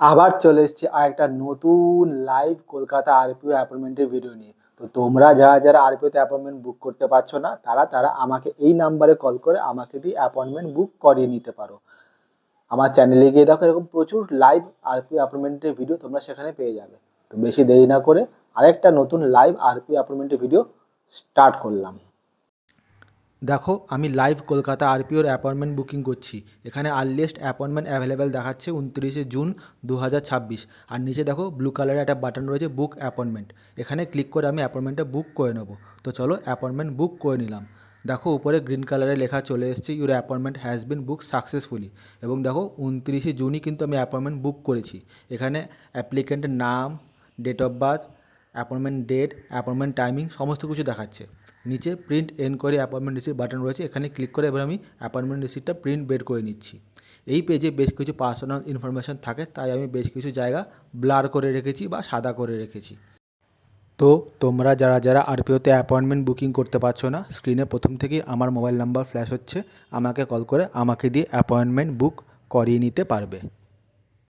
আবার চলে এসেছি আরেকটা নতুন লাইভ কলকাতা আরপিও অ্যাপয়েন্টমেন্টের ভিডিও নিয়ে। তো তোমরা যারা যারা আরপিওতে অ্যাপয়েন্টমেন্ট বুক করতে পারছো না, তারা তারা আমাকে এই নাম্বারে কল করে আমাকে দিয়ে অ্যাপয়েন্টমেন্ট বুক করিয়ে নিতে পারো। আমার চ্যানেলে গিয়ে দেখো, এরকম প্রচুর লাইভ আরপিও অ্যাপয়েন্টমেন্টের ভিডিও তোমরা সেখানে পেয়ে যাবে। তো বেশি দেরি না করে আরেকটা নতুন লাইভ আরপিও অ্যাপয়েন্টমেন্টের ভিডিও স্টার্ট করলাম। দেখো, আমি লাইভ কলকাতা আরপিওর অ্যাপয়েন্টমেন্ট বুকিং করছি। এখানে আর্লিয়েস্ট অ্যাপয়েন্টমেন্ট অ্যাভেলেবেল দেখাচ্ছে 29 জুন 2026। আর নিচে দেখো ব্লু কালারের একটা বাটন রয়েছে, বুক অ্যাপয়েন্টমেন্ট। এখানে ক্লিক করে আমি অ্যাপয়েন্টমেন্টটা বুক করে নেবো। তো চলো অ্যাপয়েন্টমেন্ট বুক করে নিলাম। দেখো উপরে গ্রিন কালারে লেখা চলে এসেছে, your appointment has been book successfully. এবং দেখো 29 জুনই কিন্তু আমি অ্যাপয়েন্টমেন্ট বুক করেছি। এখানে অ্যাপ্লিকেন্টের নাম, date of birth, appointment date, appointment timing সমস্ত কিছু দেখাচ্ছে। নিচে print enquiry appointment receipt button রয়েছে, এখানে ক্লিক করে এবার আমি অ্যাপয়েন্টমেন্ট রিসিপ্টটা প্রিন্ট বের করে নিচ্ছি। এই পেজে বেশ কিছু পার্সোনাল ইনফরমেশান থাকে, তাই আমি বেশ কিছু জায়গা ব্লার করে রেখেছি বা সাদা করে রেখেছি। তো তোমরা যারা যারা আরপিওতে অ্যাপয়েন্টমেন্ট বুকিং করতে পারছো না, স্ক্রিনে প্রথম থেকেই আমার মোবাইল নাম্বার ফ্ল্যাশ হচ্ছে, আমাকে কল করে আমাকে দিয়ে অ্যাপয়েন্টমেন্ট বুক করিয়ে নিতে পারবে।